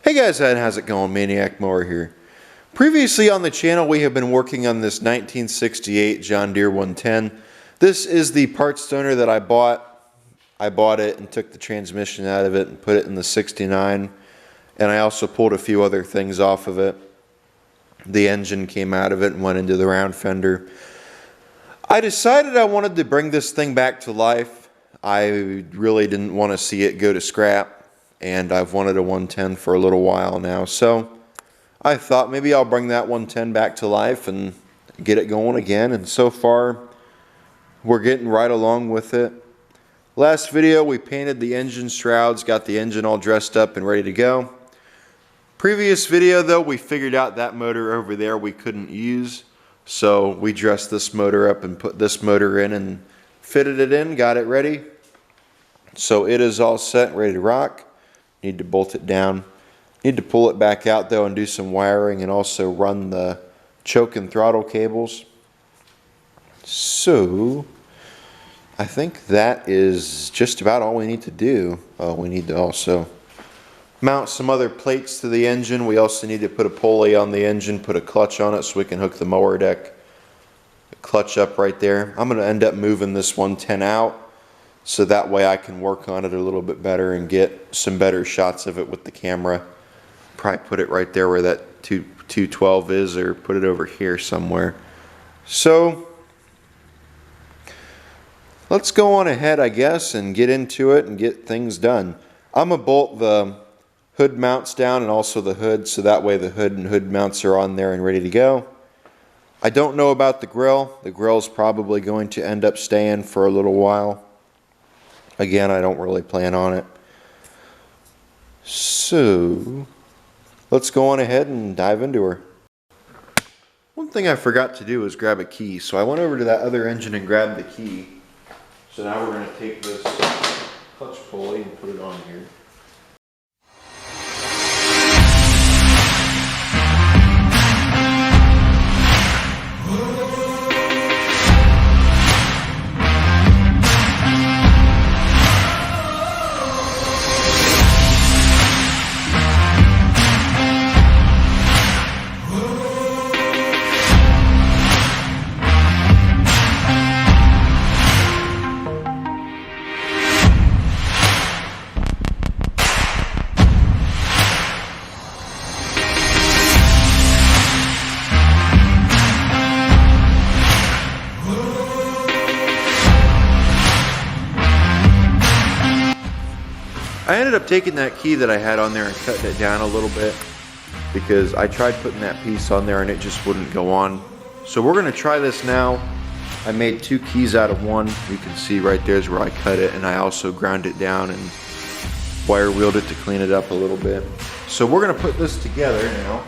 Hey guys, how's it going? Maniac Mower here. Previously on the channel, we have been working on this 1968 John Deere 110. This is the part stoner that I bought. I bought it and took the transmission out of it and put it in the 69. And I also pulled a few other things off of it. The engine came out of it and went into the round fender. I decided I wanted to bring this thing back to life. I really didn't want to see it go to scrap, and I've wanted a 110 for a little while now. So I thought maybe I'll bring that 110 back to life and get it going again, and so far we're getting right along with it. Last video we painted the engine shrouds, got the engine all dressed up and ready to go. Previous video though, we figured out that motor over there we couldn't use, so we dressed this motor up and put this motor in and fitted it in, got it ready. So it is all set and ready to rock. Need to bolt it down. Need to pull it back out though and do some wiring and also run the choke and throttle cables. So I think that is just about all we need to do. We need to also mount some other plates to the engine. We also need to put a pulley on the engine, put a clutch on it so we can hook the mower deck clutch up right there. I'm going to end up moving this 110 out so that way I can work on it a little bit better and get some better shots of it with the camera. Probably put it right there where that 212 is, or put it over here somewhere. So let's go on ahead, I guess, and get into it and get things done. I'm going to bolt the hood mounts down and also the hood, so that way the hood and hood mounts are on there and ready to go. I don't know about the grill. The grill's probably going to end up staying for a little while. Again, I don't really plan on it. So let's go on ahead and dive into her. One thing I forgot to do was grab a key, so I went over to that other engine and grabbed the key. So now we're going to take this clutch pulley and put it on here. I ended up taking that key that I had on there and cutting it down a little bit because I tried putting that piece on there and it just wouldn't go on. So we're going to try this now. I made two keys out of one. You can see right there's where I cut it, and I also ground it down and wire wheeled it to clean it up a little bit. So we're going to put this together now.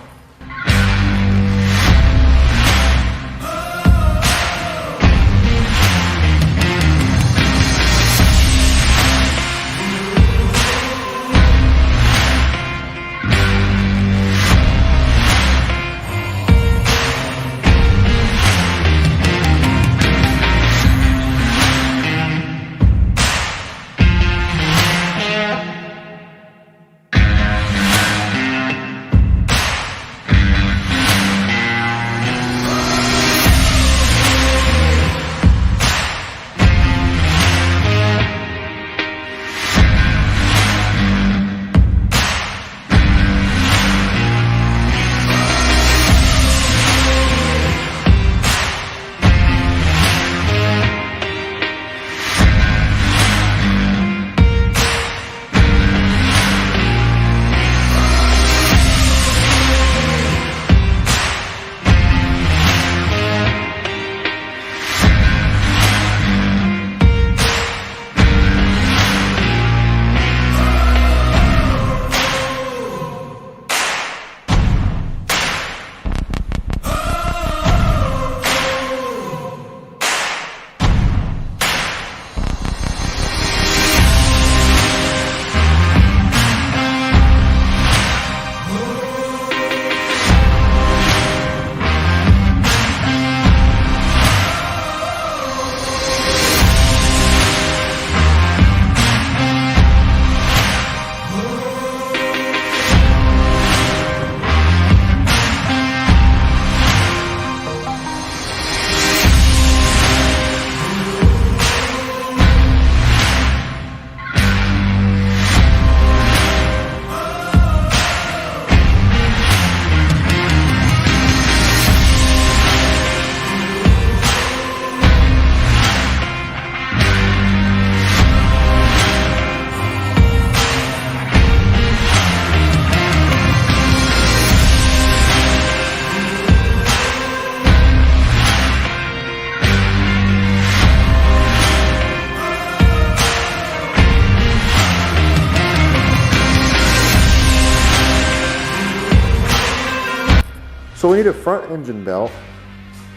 So we need a front engine belt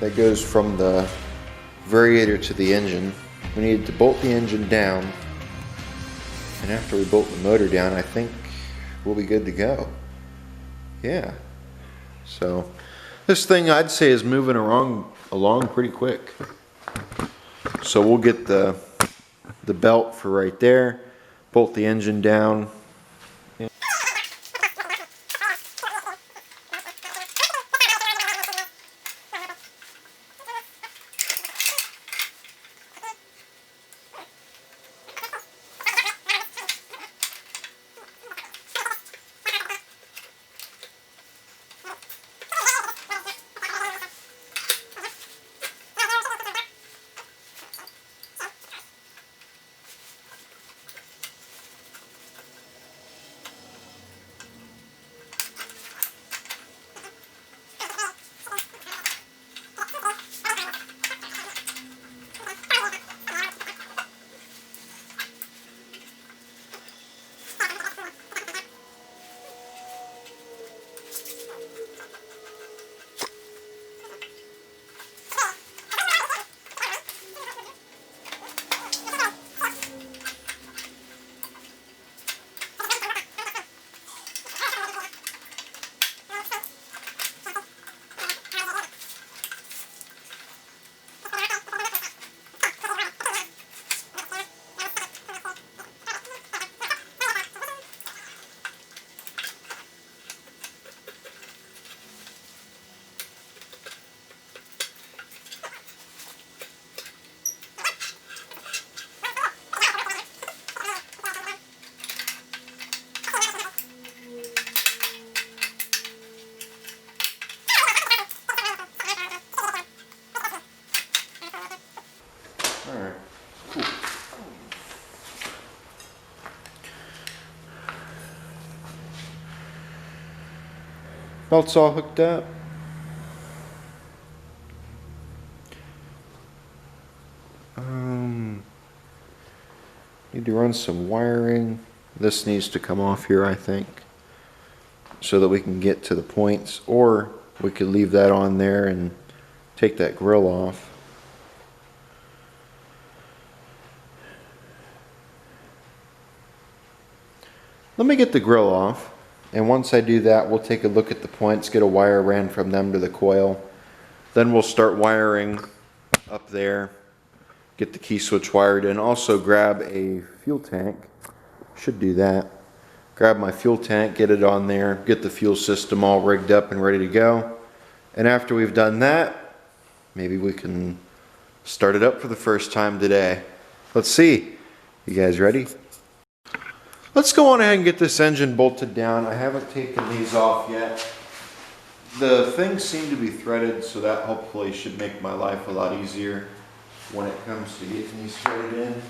that goes from the variator to the engine. We need to bolt the engine down, and after we bolt the motor down, I think we'll be good to go. Yeah. So this thing, I'd say, is moving along pretty quick. So we'll get the belt for right there, bolt the engine down. Alright, cool. Belt's all hooked up. Need to run some wiring. This needs to come off here, I think, so that we can get to the points, or we could leave that on there and take that grill off. Let me get the grill off, and once I do that, we'll take a look at the points, get a wire ran from them to the coil. Then we'll start wiring up there, get the key switch wired in. Also grab a fuel tank, should do that. Grab my fuel tank, get it on there, get the fuel system all rigged up and ready to go. And after we've done that, maybe we can start it up for the first time today. Let's see. You guys ready? Let's go on ahead and get this engine bolted down. I haven't taken these off yet. The things seem to be threaded, so that hopefully should make my life a lot easier when it comes to getting these threaded in.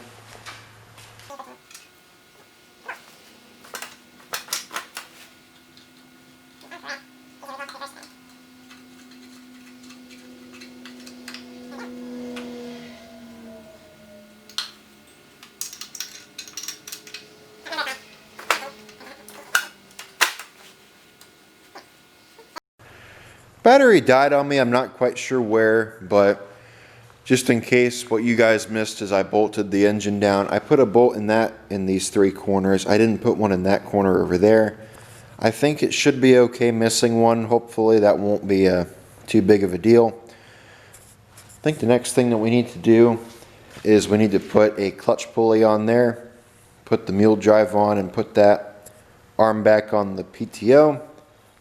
Battery died on me, I'm not quite sure where, but just in case, what you guys missed is I bolted the engine down. I put a bolt in these three corners. I didn't put one in that corner over there. I think it should be okay missing one. Hopefully that won't be too big of a deal. I think the next thing that we need to do is we need to put a clutch pulley on there, put the mule drive on, and put that arm back on the PTO.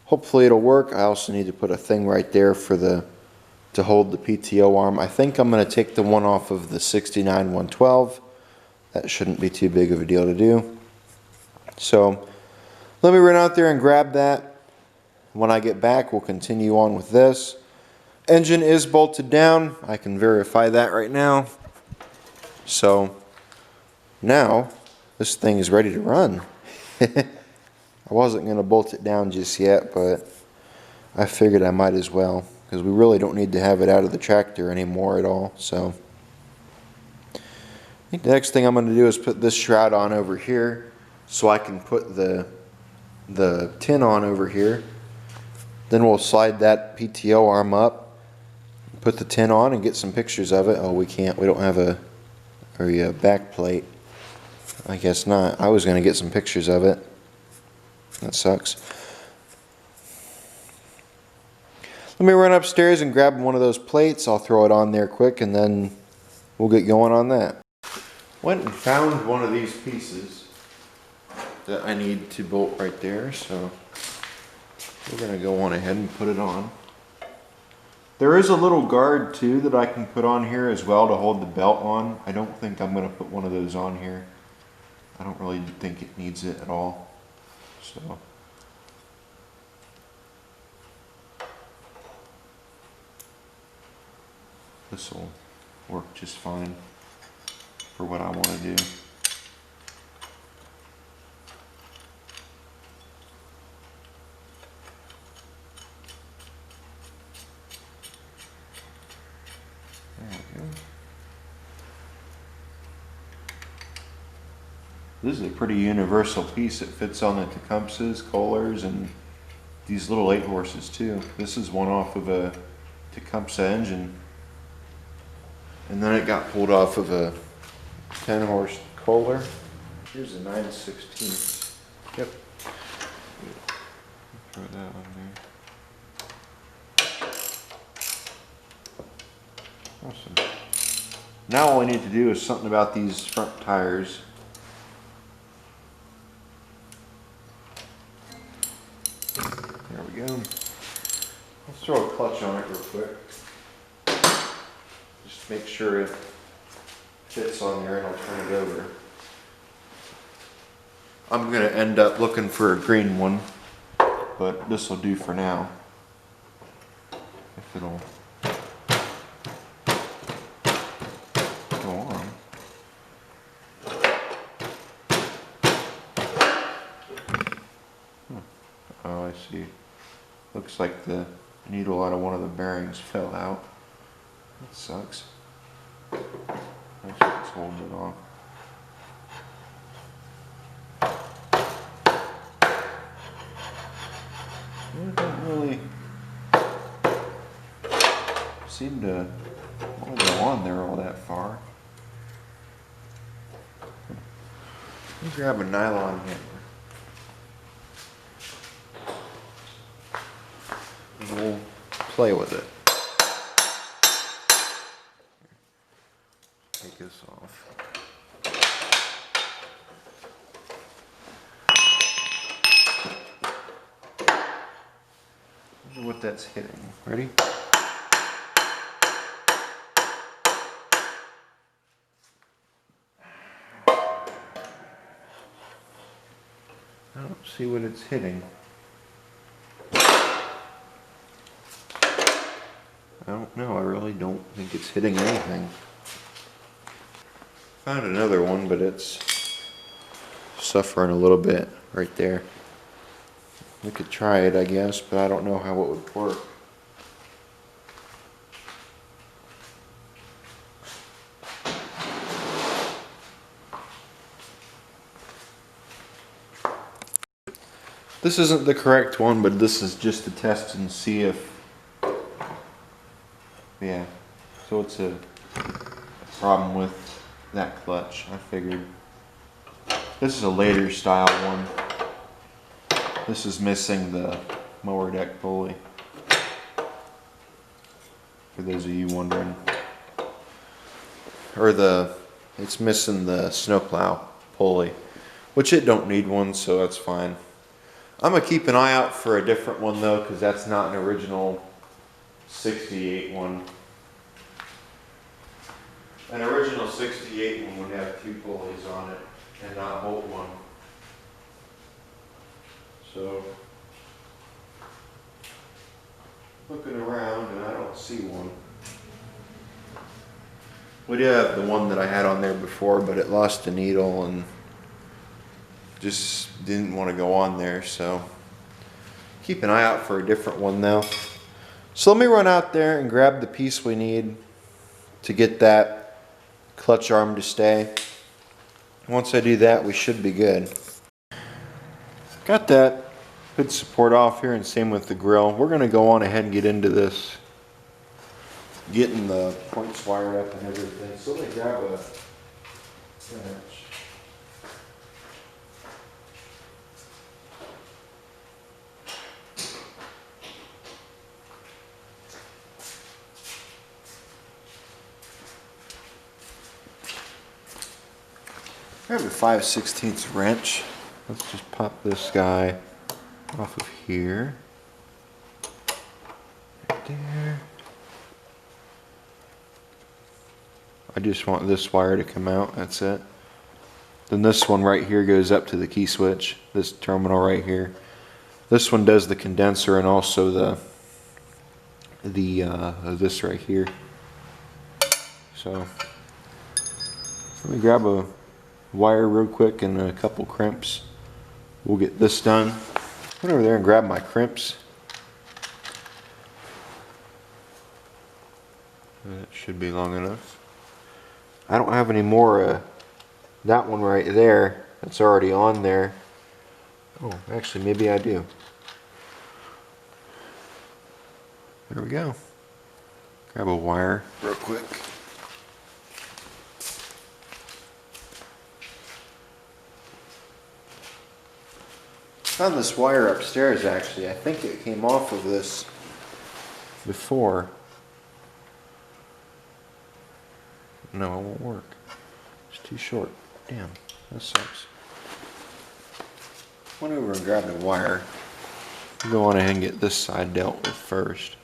Hopefully it'll work. I also need to put a thing right there for to hold the PTO arm. I think I'm going to take the one off of the 69-112. That shouldn't be too big of a deal to do. So let me run out there and grab that. When I get back, we'll continue on with this. Engine is bolted down. I can verify that right now. So now this thing is ready to run. I wasn't going to bolt it down just yet, but I figured I might as well, because we really don't need to have it out of the tractor anymore at all. So I think the next thing I'm going to do is put this shroud on over here so I can put the tin on over here. Then we'll slide that PTO arm up, put the tin on, and get some pictures of it. Oh, we can't. We don't have a back plate. I guess not. I was going to get some pictures of it. That sucks. Let me run upstairs and grab one of those plates. I'll throw it on there quick, and then we'll get going on that. Went and found one of these pieces that I need to bolt right there, so we're going to go on ahead and put it on. There is a little guard too that I can put on here as well to hold the belt on. I don't think I'm going to put one of those on here. I don't really think it needs it at all. So this will work just fine for what I want to do. There we go. This is a pretty universal piece. It fits on the Tecumsehs, Kohlers, and these little 8-horses too. This is one off of a Tecumseh engine. And then it got pulled off of a 10-horse Kohler. Here's a 9/16. Yep. Throw that on there. Awesome. Now all I need to do is something about these front tires. There we go. Let's throw a clutch on it real quick. Just make sure it fits on there, and I'll turn it over. I'm going to end up looking for a green one, but this will do for now. If it'll go on. Oh, I see. Looks like the needle out of one of the bearings fell out. That sucks. That's what's holding it off. It doesn't really seem to want to go on there all that far. Let me grab a nylon hammer. And we'll play with it. Take this off. Look at what that's hitting. Ready? I don't see what it's hitting. I don't know. I really don't think it's hitting anything. Found another one, but it's suffering a little bit right there. We could try it, I guess, but I don't know how it would work. This isn't the correct one, but this is just to test and see if, yeah, so it's a problem with that clutch, I figured. This is a later style one. This is missing the mower deck pulley, for those of you wondering. Or it's missing the snowplow pulley, which it don't need one, so that's fine. I'm gonna keep an eye out for a different one though, because that's not an original 68 one. An original 68 one would have 2 pulleys on it and not bolt one. So, looking around and I don't see one. We did have the one that I had on there before, but it lost a needle and just didn't want to go on there, so keep an eye out for a different one though. So let me run out there and grab the piece we need to get that clutch arm to stay. Once I do that, we should be good. Got that hood support off here, and same with the grill. We're going to go on ahead and get into this, getting the points wired up and everything. So let me grab a wrench. I have a 5/16 wrench. Let's just pop this guy off of here. Right there. I just want this wire to come out, that's it. Then this one right here goes up to the key switch, this terminal right here. This one does the condenser and also this right here. So let me grab a wire real quick and a couple crimps. We'll get this done. Went over there and grab my crimps. That should be long enough. I don't have any more. That one right there, that's already on there. Oh, actually, maybe I do. There we go. Grab a wire real quick. Found this wire upstairs actually. I think it came off of this before. No, it won't work. It's too short. Damn, that sucks. Went over and grabbed a wire. Go on ahead and get this side dealt with first.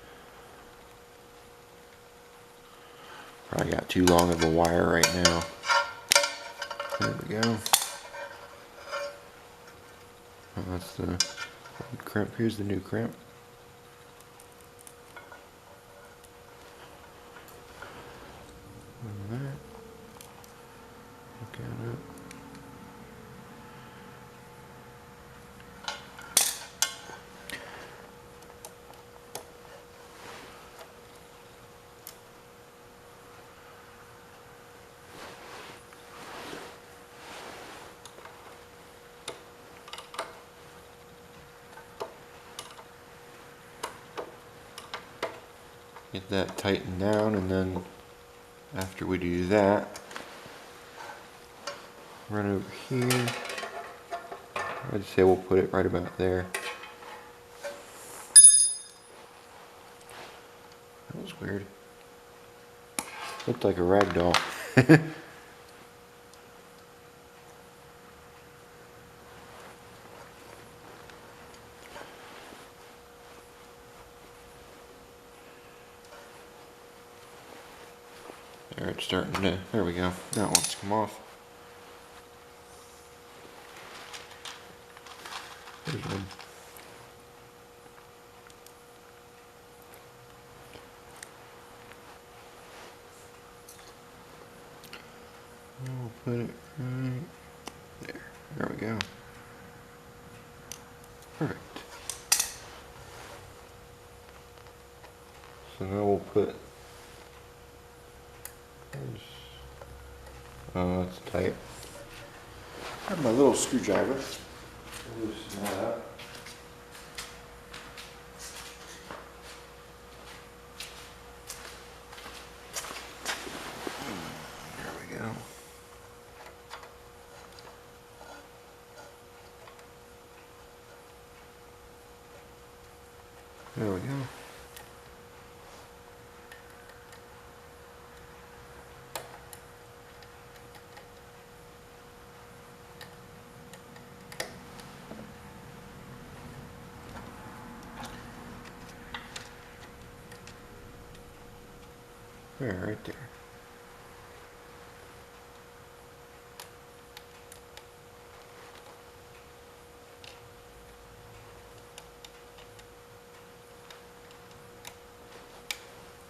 Probably got too long of a wire right now. There we go. Oh, that's the crimp. Here's the new crimp. Look at it. Get that tightened down, and then after we do that, run over here. I'd say we'll put it right about there. That was weird. Looked like a rag doll. There, it's starting to, there we go. That one's come off. There's one. We'll put it right there. There we go. Perfect. So now we'll put, oh, that's tight. I have my little screwdriver. Loosen that up. There we go. There we go. There, right there.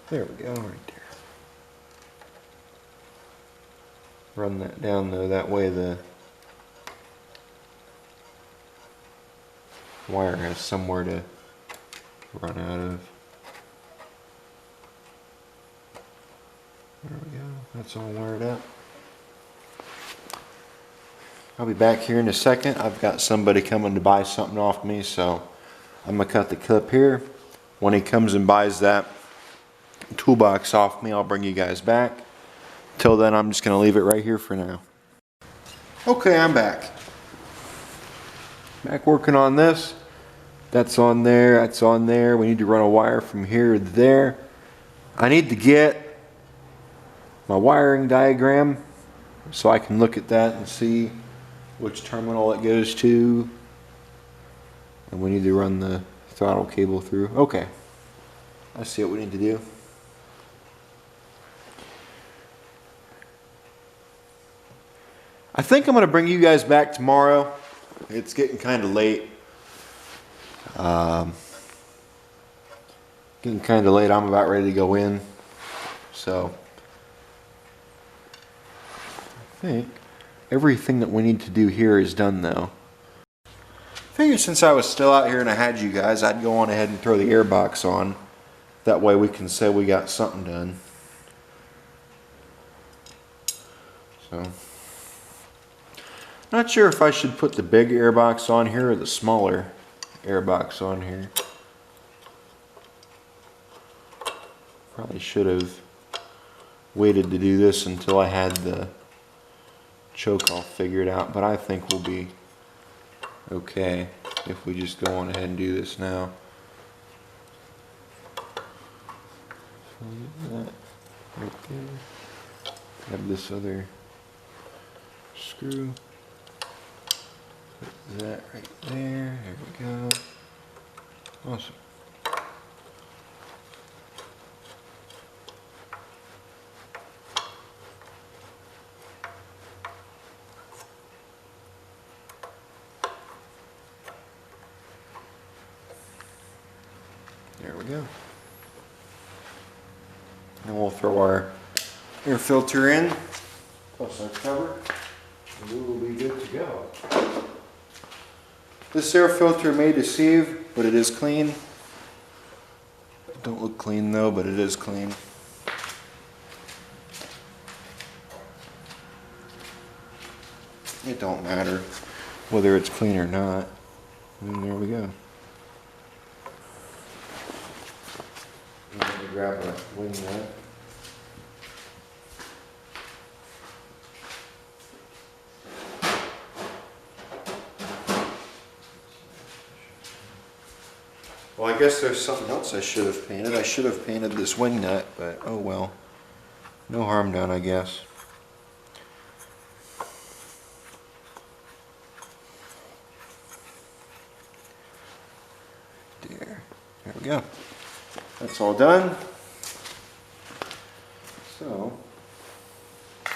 There we go, right there. Run that down though, that way the wire has somewhere to run out of. There we go, that's all wired up. I'll be back here in a second. I've got somebody coming to buy something off me, so I'm gonna cut the clip here. When he comes and buys that toolbox off me, I'll bring you guys back. Till then, I'm just gonna leave it right here for now. Okay, I'm back. Back working on this. That's on there, that's on there. We need to run a wire from here to there. I need to get my wiring diagram so I can look at that and see which terminal it goes to. And we need to run the throttle cable through. Okay, I see what we need to do. I think I'm going to bring you guys back tomorrow. It's getting kind of late. Getting kind of late. I'm about ready to go in. So I think everything that we need to do here is done though. I figured since I was still out here and I had you guys, I'd go on ahead and throw the airbox on. That way we can say we got something done. So, not sure if I should put the big airbox on here or the smaller airbox on here. Probably should have waited to do this until I had the choke all figured out, but I think we'll be okay if we just go on ahead and do this now. So get that right there. Grab this other screw. Put that right there. There we go. Awesome. There we go. And we'll throw our air filter in, plus our cover, and we will be good to go. This air filter may deceive, but it is clean. It don't look clean though, but it is clean. It don't matter whether it's clean or not. And there we go. I'm going to grab a wing nut. Well, I guess there's something else I should have painted. I should have painted this wing nut, but oh well. No harm done, I guess. There we go. That's all done. So,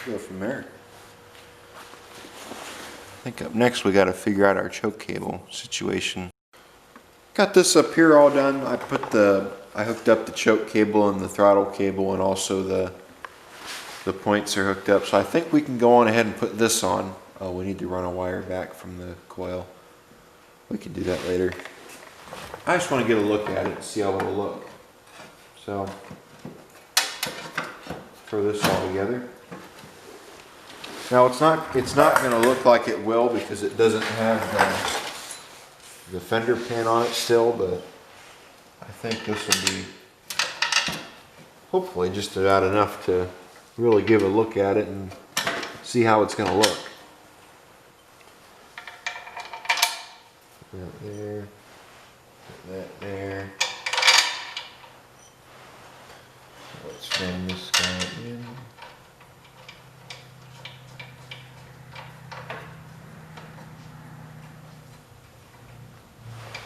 go from there. I think up next we got to figure out our choke cable situation. Got this up here all done. I hooked up the choke cable and the throttle cable, and also the points are hooked up. So I think we can go on ahead and put this on. Oh, we need to run a wire back from the coil. We can do that later. I just want to get a look at it and see how it'll look. So, throw this all together. Now it's not going to look like it will because it doesn't have the fender pin on it still, but I think this will be hopefully just about enough to really give a look at it and see how it's going to look. Put that there, put that there. Let's run this guy in.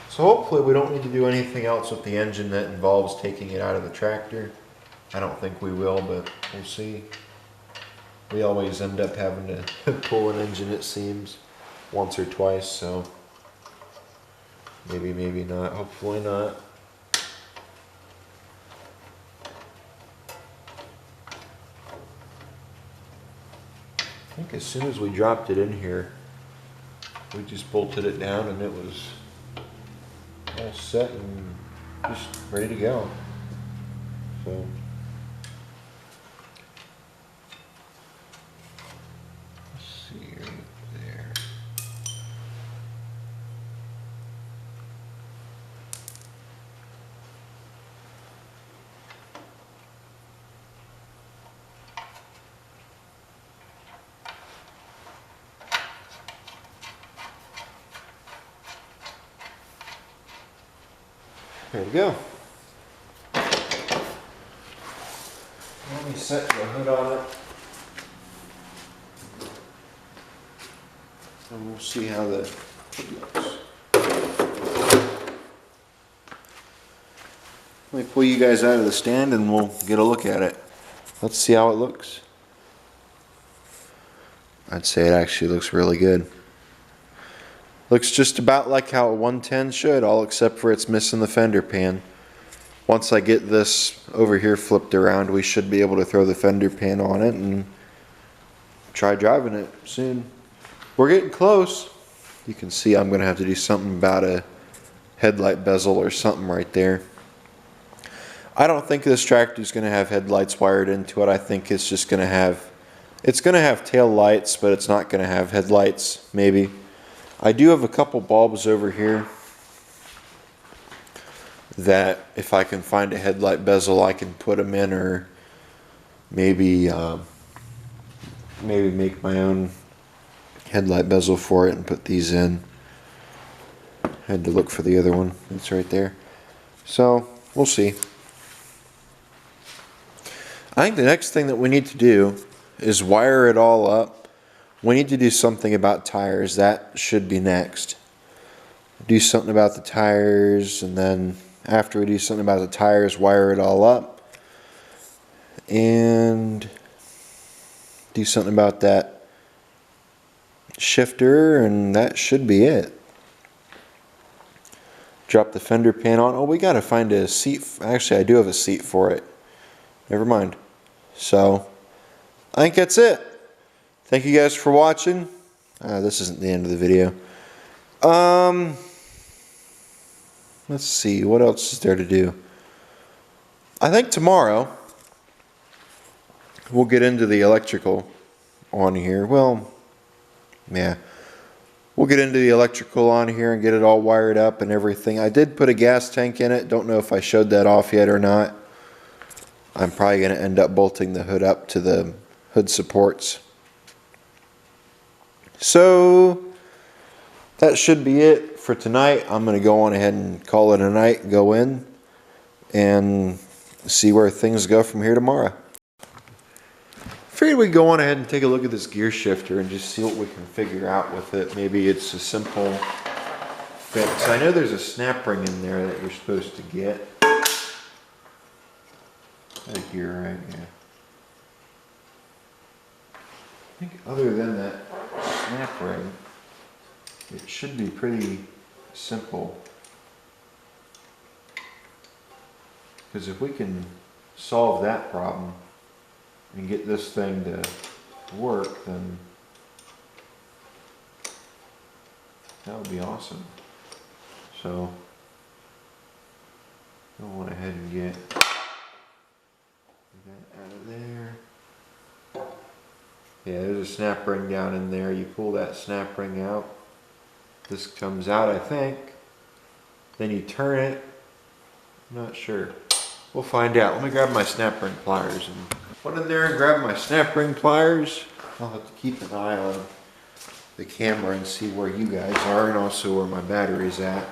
So hopefully we don't need to do anything else with the engine that involves taking it out of the tractor. I don't think we will, but we'll see. We always end up having to pull an engine, it seems, once or twice, so maybe, maybe not. Hopefully not. I think as soon as we dropped it in here, we just bolted it down and it was all set and just ready to go. So let's see right there. There we go. Let me set the hood on it. And we'll see how the hood looks. Let me pull you guys out of the stand and we'll get a look at it. Let's see how it looks. I'd say it actually looks really good. Looks just about like how a 110 should, all except for it's missing the fender pan. Once I get this over here flipped around, we should be able to throw the fender pan on it and try driving it soon. We're getting close. You can see I'm going to have to do something about a headlight bezel or something right there. I don't think this tractor is going to have headlights wired into it. I think it's just going to have tail lights, but it's not going to have headlights, maybe. I do have a couple bulbs over here that if I can find a headlight bezel, I can put them in, or maybe make my own headlight bezel for it and put these in. Had to look for the other one. It's right there. So we'll see. I think the next thing that we need to do is wire it all up. We need to do something about tires. That should be next. Do something about the tires, and then after we do something about the tires, wire it all up and do something about that shifter, and that should be it. Drop the fender pan on. Oh, we got to find a seat. Actually, I do have a seat for it. Never mind. So I think that's it. Thank you guys for watching. This isn't the end of the video. Let's see, what else is there to do? I think tomorrow we'll get into the electrical on here. Well, yeah. We'll get into the electrical on here and get it all wired up and everything. I did put a gas tank in it. Don't know if I showed that off yet or not. I'm probably going to end up bolting the hood up to the hood supports. So that should be it for tonight. I'm going to go on ahead and call it a night, go in and see where things go from here tomorrow. Figured we'd go on ahead and take a look at this gear shifter and just see what we can figure out with it. Maybe it's a simple fix. I know there's a snap ring in there that you're supposed to get. Right here, right? Yeah. I think other than that snap ring, it should be pretty simple. Because if we can solve that problem and get this thing to work, then that would be awesome. So I'll go ahead and get that out of there. Yeah, there's a snap ring down in there. You pull that snap ring out. This comes out, I think. Then you turn it. I'm not sure. We'll find out. Let me grab my snap ring pliers and put in there and grab my snap ring pliers. I'll have to keep an eye on the camera and see where you guys are and also where my battery's at.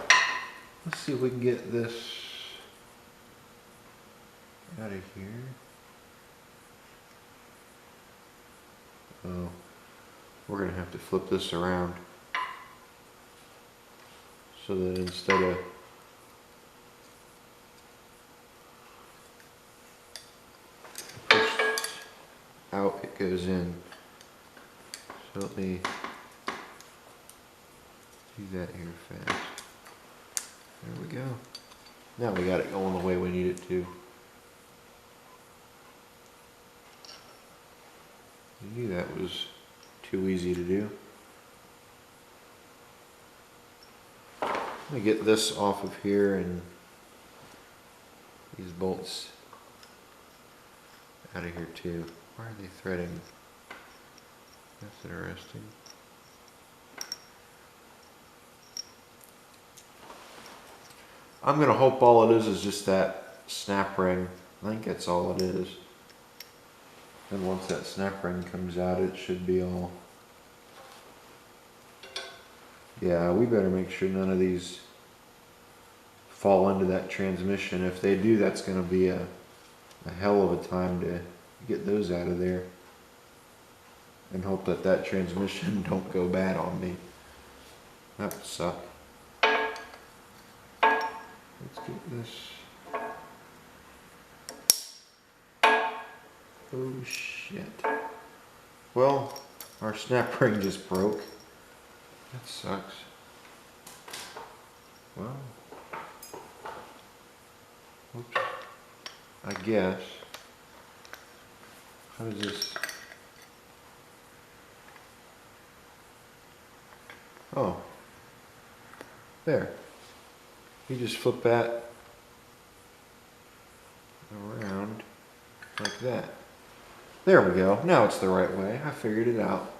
Let's see if we can get this out of here. Oh, we're going to have to flip this around so that instead of push out, it goes in. So let me do that here fast. There we go. Now we got it going the way we need it to. I knew that was too easy to do. Let me get this off of here and these bolts out of here too. Why are they threading? That's interesting. I'm going to hope all it is just that snap ring. I think that's all it is. And once that snap ring comes out, it should be all... Yeah, we better make sure none of these fall into that transmission. If they do, that's going to be a hell of a time to get those out of there. And hope that that transmission don't go bad on me. That would suck. Let's get this. Oh shit. Well, our snap ring just broke. That sucks. Well, oops. I guess. How does this? Oh. There. You just flip that around like that. There we go. Now it's the right way. I figured it out.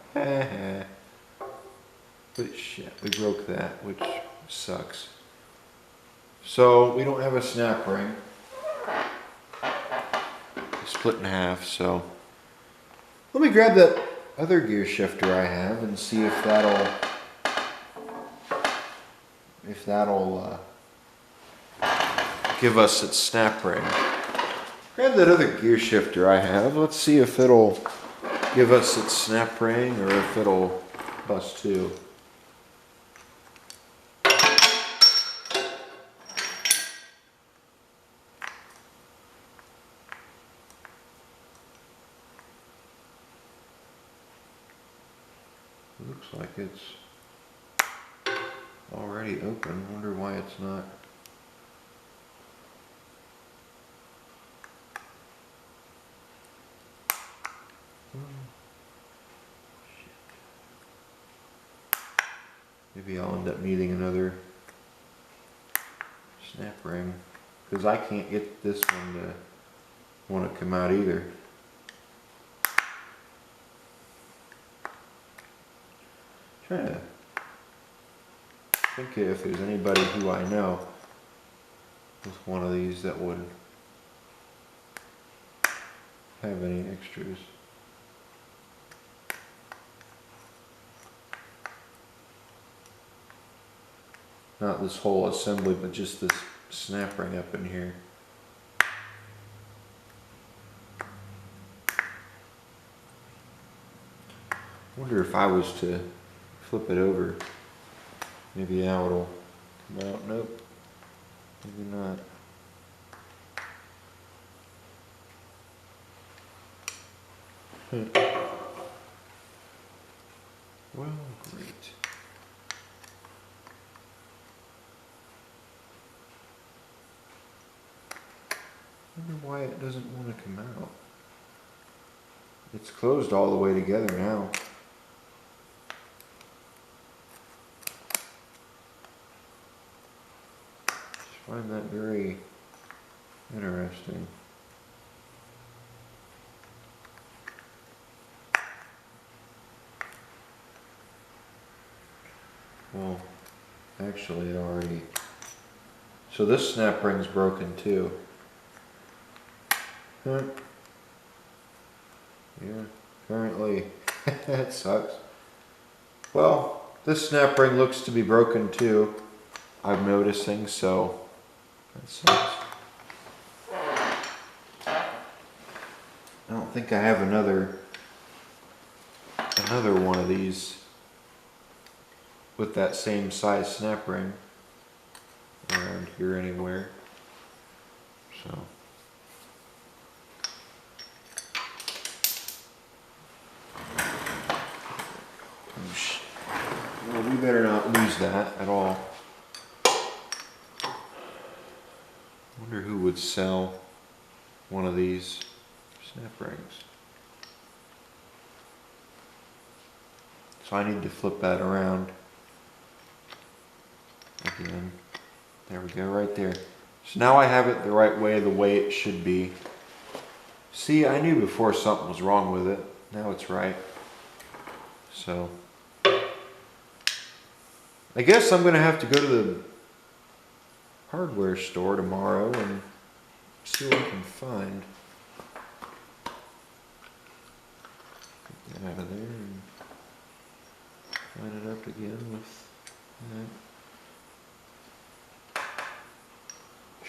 But shit, we broke that, which sucks. So we don't have a snap ring. It's split in half, so let me grab that other gear shifter I have and see if that'll give us its snap ring. Grab that other gear shifter I have. Let's see if it'll give us its snap ring or if it'll bust too. Looks like it's already open. Wonder why it's not. Maybe I'll end up needing another snap ring because I can't get this one to want to come out either. Trying to think if there's anybody who I know with one of these that would have any extras. Not this whole assembly, but just this snap ring up in here. Wonder if I was to flip it over, maybe now it'll come out. Nope, maybe not. Well, great. I wonder why it doesn't want to come out. It's closed all the way together now. I find that very interesting. Well, actually it already... So this snap ring's broken too. Huh. Yeah, apparently that sucks. Well, this snap ring looks to be broken too. I'm noticing, so that sucks. I don't think I have another one of these with that same size snap ring around here anywhere. So well, we better not lose that at all. Wonder who would sell one of these snap rings. So I need to flip that around again. There we go, right there. So now I have it the right way, the way it should be. See, I knew before something was wrong with it. Now it's right. So I guess I'm gonna have to go to the hardware store tomorrow and see what I can find. Get that out of there and line it up again with that.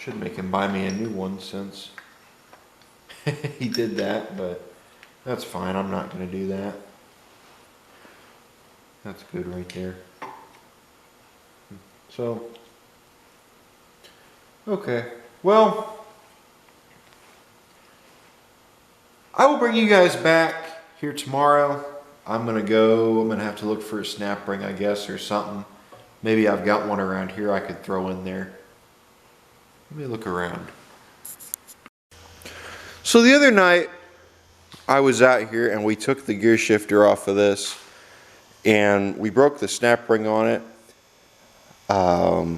Should make him buy me a new one since he did that, but that's fine. I'm not going to do that. That's good right there. So, okay. Well, I will bring you guys back here tomorrow. I'm going to have to look for a snap ring, I guess, or something. Maybe I've got one around here I could throw in there. Let me look around. So the other night, I was out here and we took the gear shifter off of this and we broke the snap ring on it. I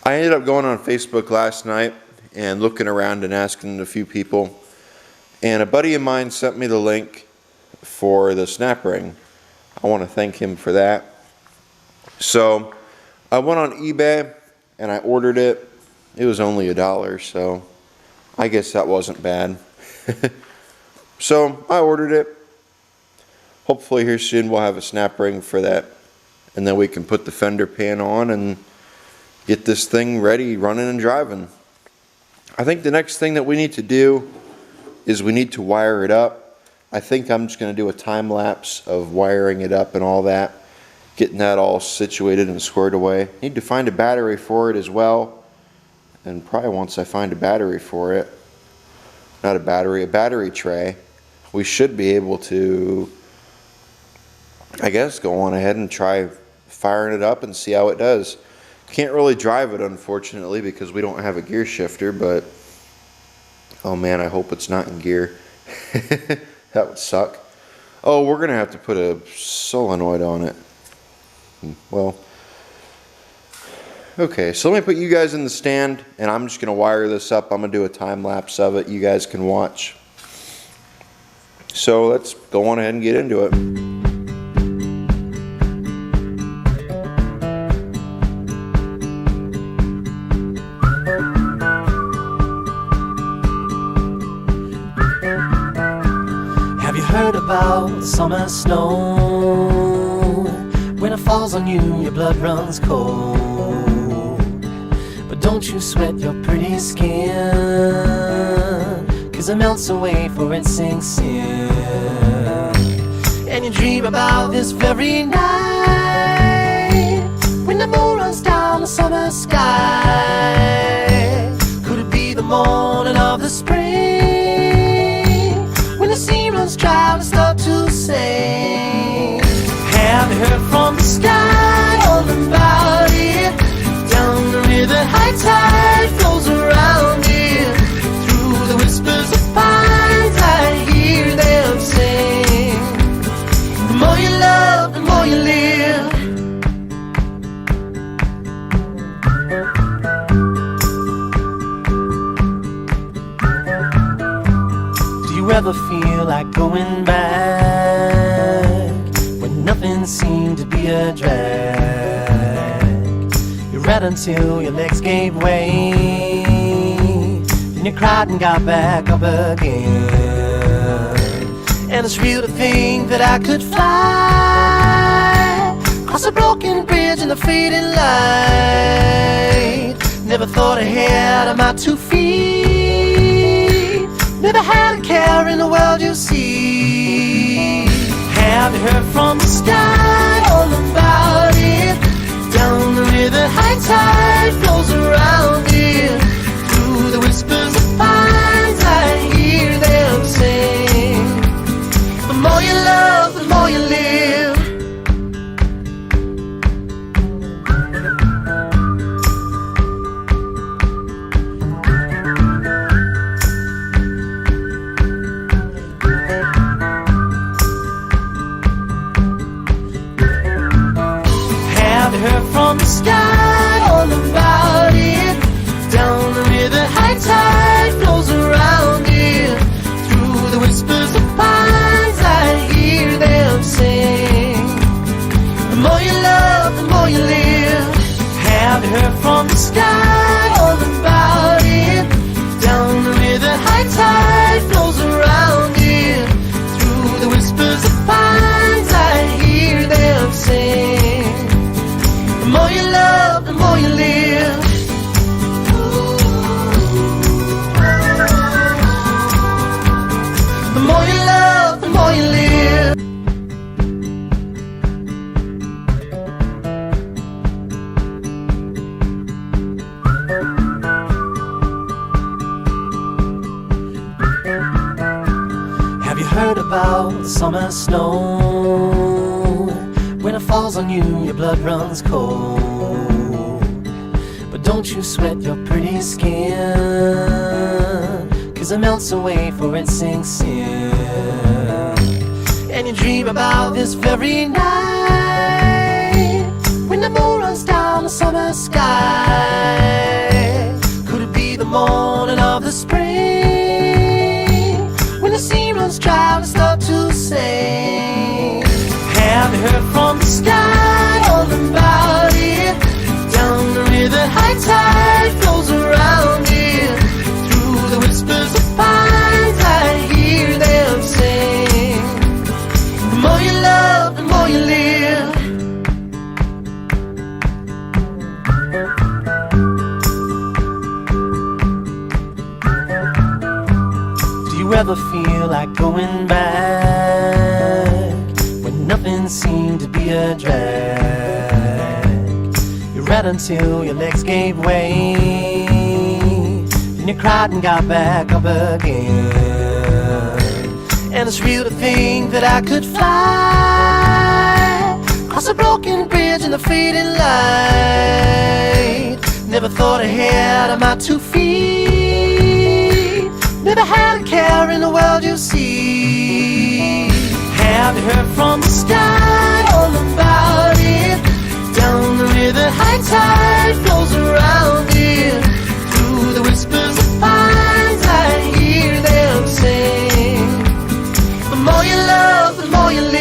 ended up going on Facebook last night and looking around and asking a few people, and a buddy of mine sent me the link for the snap ring. I want to thank him for that. So I went on eBay and I ordered it. It was only $1, so I guess that wasn't bad. So I ordered it. Hopefully here soon we'll have a snap ring for that, and then we can put the fender pan on and get this thing ready, running and driving. I think the next thing that we need to do is we need to wire it up. I think I'm just going to do a time lapse of wiring it up and all that, getting that all situated and squared away. Need to find a battery for it as well, and probably once I find a battery for it, not a battery, a battery tray, we should be able to, I guess, go on ahead and try firing it up and see how it does. Can't really drive it, unfortunately, because we don't have a gear shifter, but oh man, I hope it's not in gear. That would suck. Oh, we're gonna have to put a solenoid on it. Well, okay, so let me put you guys in the stand and I'm just gonna wire this up. I'm gonna do a time lapse of it. You guys can watch. So let's go on ahead and get into it. Have you heard about summer snow? When it falls on you, your blood runs cold. But don't you sweat your pretty skin, 'cause it melts away for it sinks in. And you dream about this very night, when the moon runs down the summer sky. Could it be the morning of the spring, when the sea runs dry and start to sing? Have you heard from the sky all about it? Down the river, high tide flows around it. Through the whispers of pines, I hear them sing. The more you love, the more you live. Do you ever feel like going back, when nothing seemed to be a drag? You read until your legs gave way, then you cried and got back up again. And it's real to think that I could fly across a broken bridge in the fading light. Never thought ahead of my 2 feet, never had a care in the world, you see. Have you heard from the sky all about it? Down the river, high tide flows around it. Through the whispers of pines, I hear them sing. The more you love, the more you live. Have you heard from the sky all about it? about the summer snow. When it falls on you, your blood runs cold. But don't you sweat your pretty skin, 'cause it melts away for it sinks in. And you dream about this very night, when the moon runs down the summer sky. Could it be the morning of the spring, when the sea runs dry and start to sing? Have you heard from the sky all about it? Down the river, high tide flows around it. Through the whispers of pines, I hear them sing. The more you love, the more you live. Do you ever feel like going back, when nothing seemed to be a drag? You ran until your legs gave way, then you cried and got back up again. And it's real to think that I could fly across a broken bridge in the fading light. Never thought ahead of my 2 feet, never had a care in the world, you see. Have you heard from the sky all about it? Down the river, high tide flows around it. Through the whispers of pines, I hear them sing. The more you love, the more you live.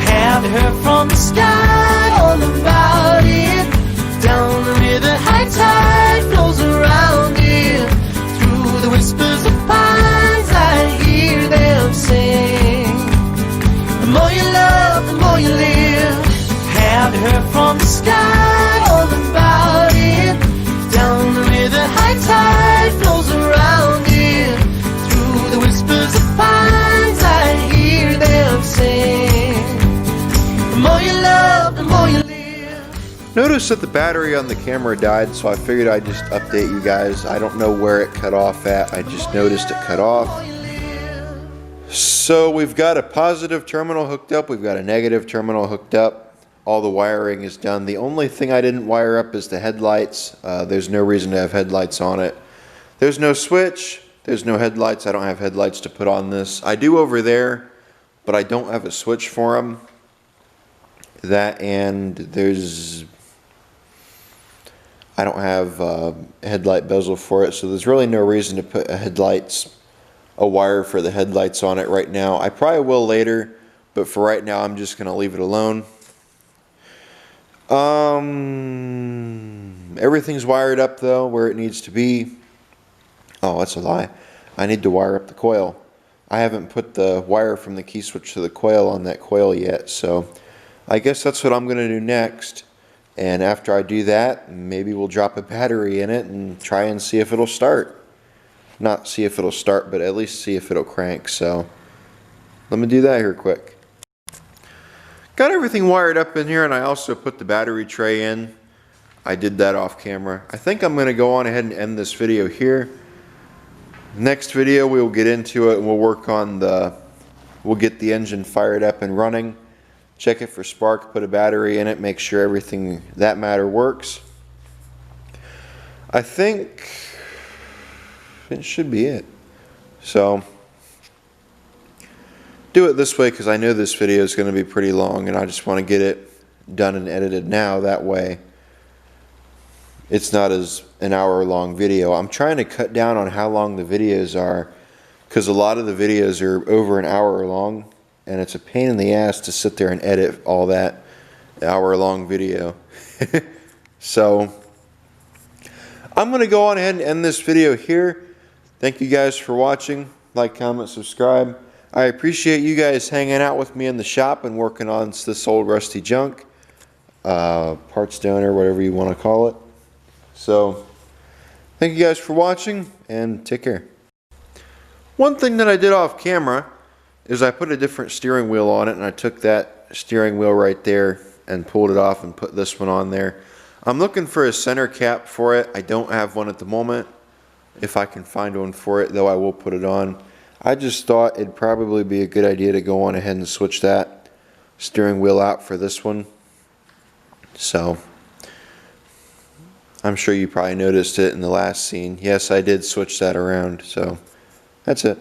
Have you heard from the sky all about it? Down the river, high tide flows around it. Through the whispers of pines, I hear them sing. The more you love, the more you live. Have you heard from the sky all about it? Down the river, high tide flows around it. Through the whispers of pines, I hear them sing. The more you love, the more you live. Notice that the battery on the camera died, so I figured I'd just update you guys. I don't know where it cut off at. I just noticed it cut off. So we've got a positive terminal hooked up. We've got a negative terminal hooked up. All the wiring is done. The only thing I didn't wire up is the headlights. There's no reason to have headlights on it. There's no switch. There's no headlights. I don't have headlights to put on this. I do over there, but I don't have a switch for them. That, and I don't have a headlight bezel for it, so there's really no reason to put a wire for the headlights on it right now. I probably will later, but for right now I'm just going to leave it alone. Everything's wired up though where it needs to be. Oh, that's a lie. I need to wire up the coil. I haven't put the wire from the key switch to the coil on that coil yet, so I guess that's what I'm going to do next. And after I do that, maybe we'll drop a battery in it and try and see if it'll start. Not see if it'll start, but at least see if it'll crank. So let me do that here quick. Got everything wired up in here, and I also put the battery tray in. I did that off camera. I think I'm going to go on ahead and end this video here. Next video we'll get into it and we'll work on we'll get the engine fired up and running. Check it for spark, put a battery in it, make sure everything that matter works. I think it should be it. So do it this way because I know this video is going to be pretty long and I just want to get it done and edited now. That way it's not as an hour-long video. I'm trying to cut down on how long the videos are because a lot of the videos are over an hour long and it's a pain in the ass to sit there and edit all that hour-long video. So I'm going to go on ahead and end this video here. Thank you guys for watching. Like, comment, subscribe. I appreciate you guys hanging out with me in the shop and working on this old rusty junk. Parts donor, whatever you want to call it. So, thank you guys for watching and take care. One thing that I did off camera is I put a different steering wheel on it, and I took that steering wheel right there and pulled it off and put this one on there. I'm looking for a center cap for it. I don't have one at the moment. If I can find one for it, though, I will put it on. I just thought it'd probably be a good idea to go on ahead and switch that steering wheel out for this one. So I'm sure you probably noticed it in the last scene. Yes, I did switch that around. So that's it.